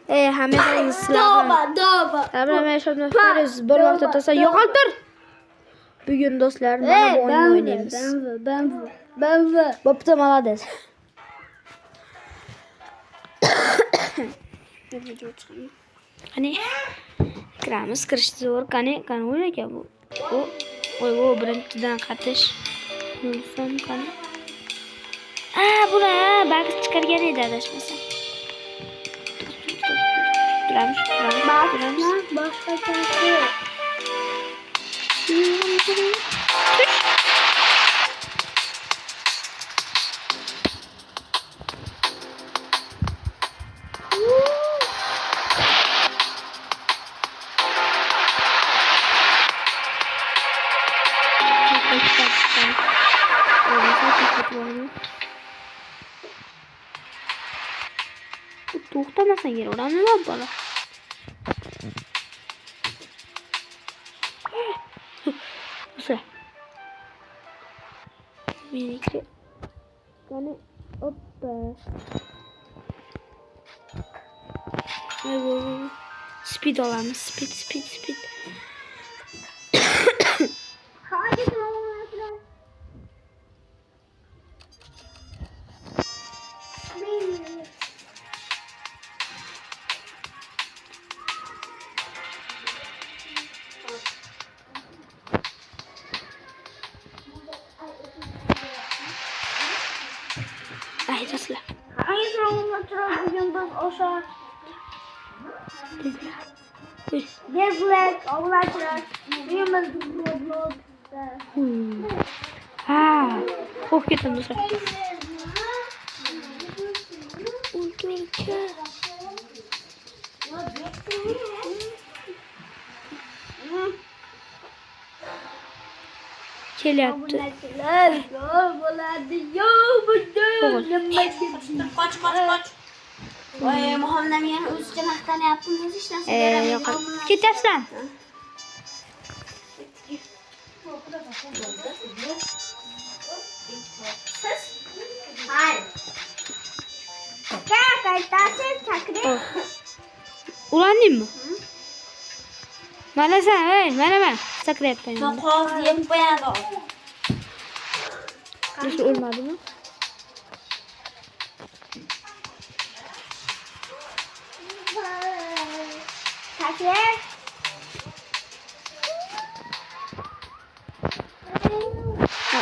Hamma sizlar bilan yashab Faris bir vaqtda to'sa yo'qoltir. Bugun do'stlar mana bu o'yinni o'ynaymiz. Bo'pti, молодец. Qani kiramiz, kirishni zo'r. Qani o'ynar ekan bu. O birinchidan qatish. Bo'lsam qani. Bular ba'zi chiqargan edi adashmasam. Turamiz. Boshqa chaqi. To'xtamasan yer uramni nima bola. O'sha. Meniki. Qani oppa. Speed olamiz. Speed. Do'stlar. Bugun biz o'sha Bezlek ovlashlar. Xo'p ketdim do'stlar. Kelyapti. Qoch. Voy, muhammadam yana o'zicha maqtanyaptimi, hech narsa beramay. Yo'q. Ketyapsan. Ulandingmi? Mana sen, mana sakrayapman. Qo'l yeb qo'yadi. Nasıl ölmedimi?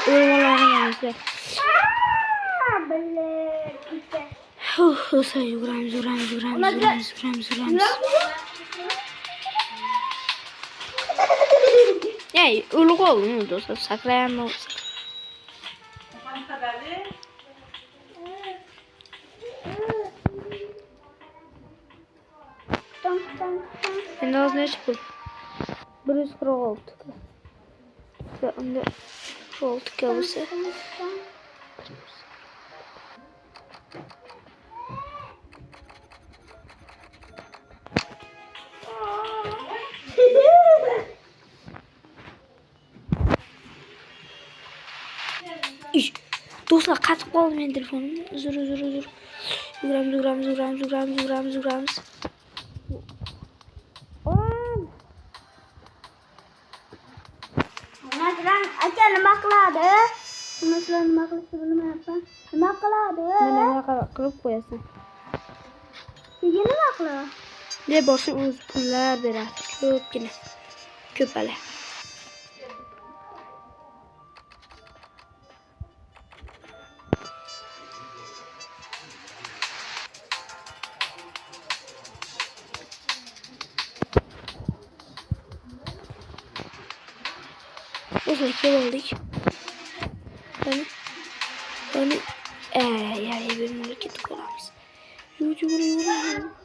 Ölmelerine Do'stlar, yuguramiz. Ey, o'lib qoldim do'stlar, sakrayapman. Endi hozir necha pul? 146. Unda 6 ga bo'lsa. Do'stlar, qatib qoldi men telefonim. Uzr. Yuguramiz. Nazran aka nima qiladi? Sizlar nima qilishni bilmayapman. Nima qiladi? Nima qilib qo'yasan? Nima qiladi? Deb boshim o'z pullar beradi. Ko'pala. O'zlar keldik. Bani bir mamlaket qolamiz. Yürü.